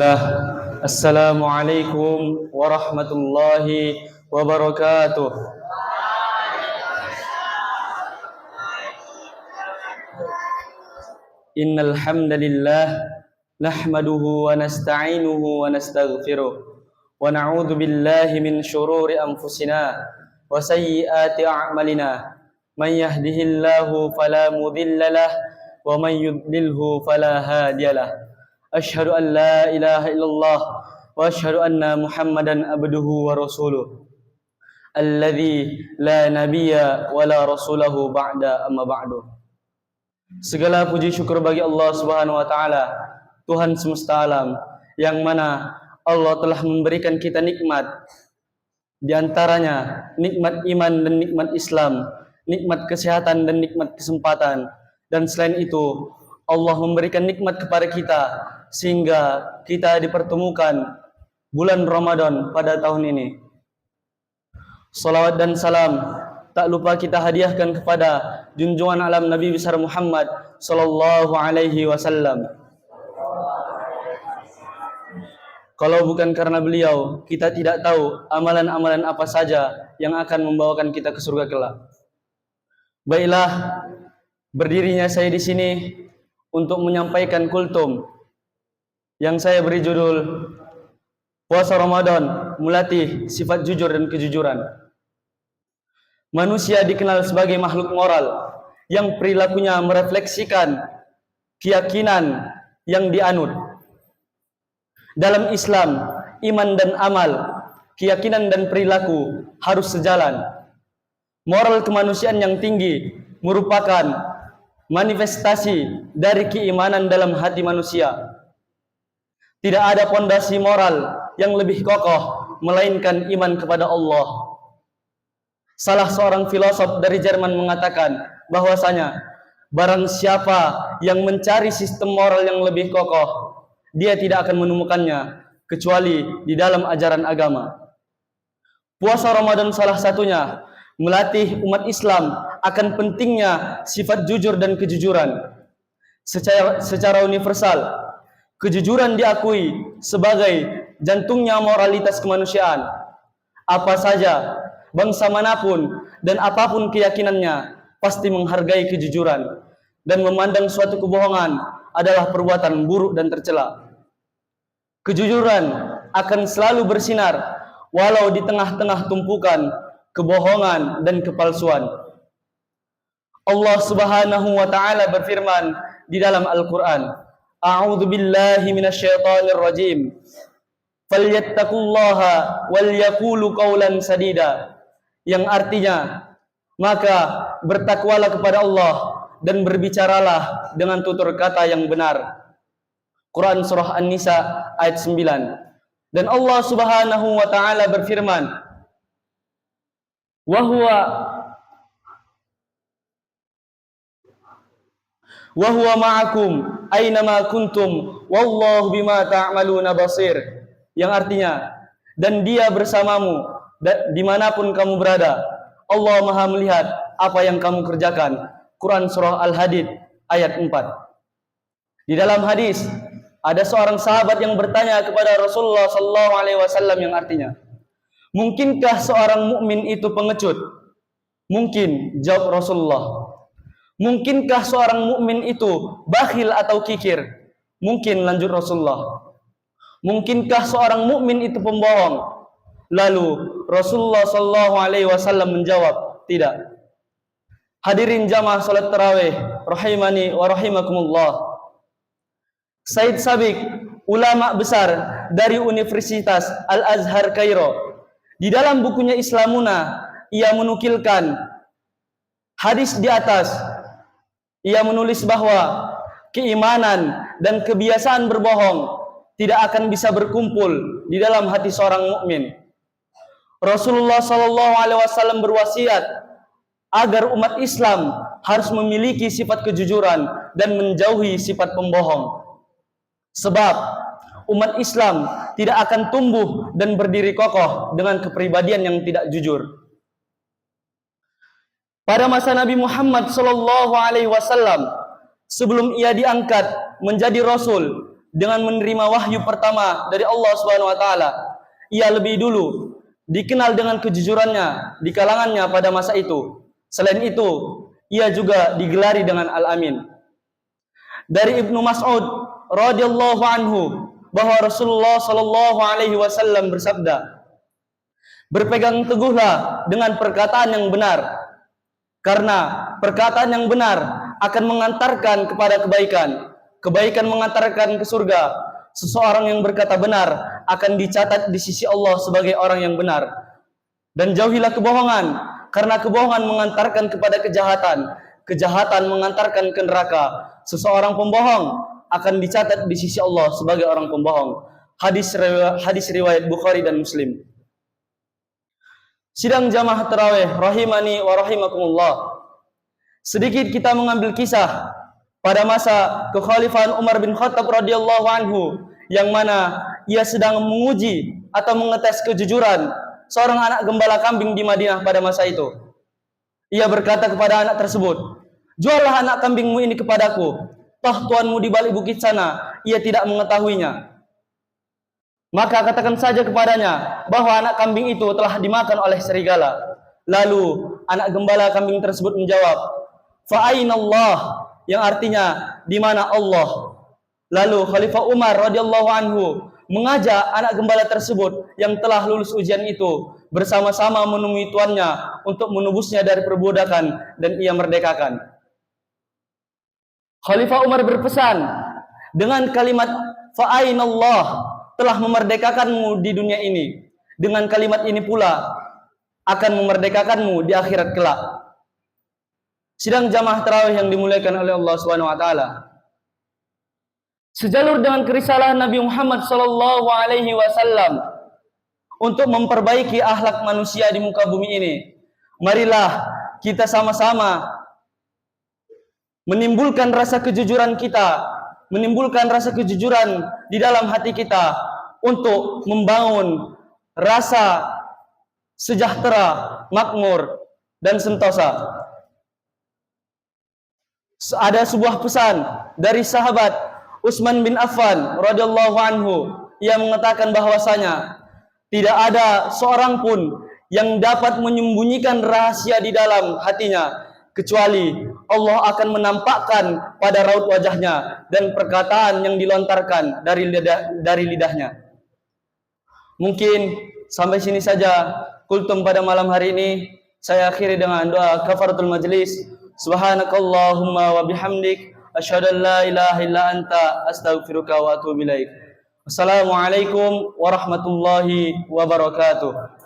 Lah, Assalamualaikum warahmatullahi wabarakatuh. Innal hamdalillah nahmaduhu wa nasta'inuhu wa nastaghfiruh wa na'udzu billahi min shururi anfusina wa sayyiati a'malina. Man yahdihillahu fala mudilla lahu wa man yudlilhu fala hadiyalah. Asyhadu an la ilaha illallah wa asyhadu anna Muhammadan abduhu wa rasuluh alladzi la nabiyya wa la rasulahu ba'da amma ba'du. Segala puji syukur bagi Allah Subhanahu wa taala, Tuhan semesta alam, yang mana Allah telah memberikan kita nikmat, di antaranya nikmat iman dan nikmat Islam, nikmat kesehatan dan nikmat kesempatan. Dan selain itu, Allah memberikan nikmat kepada kita sehingga kita dipertemukan bulan Ramadan pada tahun ini. Salawat dan salam tak lupa kita hadiahkan kepada junjungan alam Nabi besar Muhammad sallallahu alaihi wasallam. Kalau bukan karena beliau, kita tidak tahu amalan-amalan apa saja yang akan membawakan kita ke surga kelak. Baiklah, berdirinya saya di sini untuk menyampaikan kultum yang saya beri judul Puasa Ramadan melatih sifat jujur dan kejujuran. Manusia dikenal sebagai makhluk moral yang perilakunya merefleksikan keyakinan yang dianut. Dalam Islam, iman dan amal, keyakinan dan perilaku harus sejalan. Moral kemanusiaan yang tinggi merupakan manifestasi dari keimanan dalam hati manusia. Tidak ada pondasi moral yang lebih kokoh melainkan iman kepada Allah. Salah seorang filosof dari Jerman mengatakan bahwasanya barang siapa yang mencari sistem moral yang lebih kokoh, dia tidak akan menemukannya kecuali di dalam ajaran agama. Puasa Ramadan salah satunya melatih umat Islam akan pentingnya sifat jujur dan kejujuran. Secara universal, kejujuran diakui sebagai jantungnya moralitas kemanusiaan. Apa saja, bangsa manapun dan apapun keyakinannya pasti menghargai kejujuran dan memandang suatu kebohongan adalah perbuatan buruk dan tercela. Kejujuran akan selalu bersinar walau di tengah-tengah tumpukan kebohongan dan kepalsuan. Allah Subhanahu wa taala berfirman di dalam Al-Qur'an, A'udzu billahi minasyaitonir rajim. Falyattaqullaha wal yaqulu qawlan sadida. Yang artinya, maka bertakwalah kepada Allah dan berbicaralah dengan tutur kata yang benar. Quran surah An-Nisa ayat 9. Dan Allah Subhanahu wa taala berfirman, wa huwa ma'akum aynama kuntum wallahu bima ta'maluna basir. Yang artinya, dan dia bersamamu dimanapun kamu berada. Allah Maha melihat apa yang kamu kerjakan. Quran surah Al-Hadid ayat 4. Di dalam hadis ada seorang sahabat yang bertanya kepada Rasulullah sallallahu alaihi wasallam yang artinya, mungkinkah seorang mukmin itu pengecut? Mungkin, jawab Rasulullah. Mungkinkah seorang mukmin itu bakhil atau kikir? Mungkin, lanjut Rasulullah. Mungkinkah seorang mukmin itu pembohong? Lalu Rasulullah sallallahu alaihi wasallam menjawab, tidak. Hadirin jamaah salat tarawih rahimani wa rahimakumullah. Said Sabiq, ulama besar dari Universitas Al-Azhar Kairo, di dalam bukunya Islamuna, ia menukilkan hadis di atas. Ia menulis bahwa keimanan dan kebiasaan berbohong tidak akan bisa berkumpul di dalam hati seorang mukmin. Rasulullah sallallahu alaihi wasallam berwasiat agar umat Islam harus memiliki sifat kejujuran dan menjauhi sifat pembohong. Sebab umat Islam tidak akan tumbuh dan berdiri kokoh dengan kepribadian yang tidak jujur. Pada masa Nabi Muhammad sallallahu alaihi wasallam, sebelum ia diangkat menjadi rasul, dengan menerima wahyu pertama dari Allah Subhanahu wa taala. Ia lebih dulu dikenal dengan kejujurannya di kalangannya pada masa itu. Selain itu, ia juga digelari dengan Al-Amin. Dari Ibnu Mas'ud radhiyallahu anhu bahwa Rasulullah sallallahu alaihi wasallam bersabda, "Berpegang teguhlah dengan perkataan yang benar, karena perkataan yang benar akan mengantarkan kepada kebaikan. Kebaikan mengantarkan ke surga. Seseorang yang berkata benar akan dicatat di sisi Allah sebagai orang yang benar. Dan jauhilah kebohongan, karena kebohongan mengantarkan kepada kejahatan. Kejahatan mengantarkan ke neraka. Seseorang pembohong akan dicatat di sisi Allah sebagai orang pembohong." Hadis riwayat Bukhari dan Muslim. Sidang jamaah tarawih rahimani wa rahimakumullah. Sedikit kita mengambil kisah pada masa kekhalifahan Umar bin Khattab radhiyallahu anhu, yang mana ia sedang menguji atau mengetes kejujuran seorang anak gembala kambing di Madinah pada masa itu. Ia berkata kepada anak tersebut, "Juallah anak kambingmu ini kepadaku, toh tuanmu di balik bukit sana, ia tidak mengetahuinya. Maka katakan saja kepadanya bahwa anak kambing itu telah dimakan oleh serigala." Lalu anak gembala kambing tersebut menjawab, "Fa aina Allah?" yang artinya di mana Allah. Lalu Khalifah Umar radhiyallahu anhu mengajak anak gembala tersebut yang telah lulus ujian itu bersama-sama menemui tuannya untuk menebusnya dari perbudakan dan ia merdekakan. Khalifah Umar berpesan dengan kalimat fa aina Allah, telah memerdekakanmu di dunia ini. Dengan kalimat ini pula akan memerdekakanmu di akhirat kelak. Sidang jamaah tarawih yang dimuliakan oleh Allah Subhanahu wa taala. Sejalur dengan kerisalahan Nabi Muhammad sallallahu alaihi wasallam untuk memperbaiki akhlak manusia di muka bumi ini, marilah kita sama-sama menimbulkan rasa kejujuran kita, menimbulkan rasa kejujuran di dalam hati kita untuk membangun rasa sejahtera, makmur, dan sentosa. Ada sebuah pesan dari sahabat Utsman bin Affan radhiyallahu anhu. Ia mengatakan bahwasanya tidak ada seorang pun yang dapat menyembunyikan rahasia di dalam hatinya kecuali Allah akan menampakkan pada raut wajahnya dan perkataan yang dilontarkan dari lidahnya. Mungkin sampai sini saja kultum pada malam hari ini. Saya akhiri dengan doa kafaratul majlis. Subhanakallahumma wa bihamdik asyhadu an la ilaha illa anta astaghfiruka wa atubu ilaik. Wassalamualaikum warahmatullahi wabarakatuh.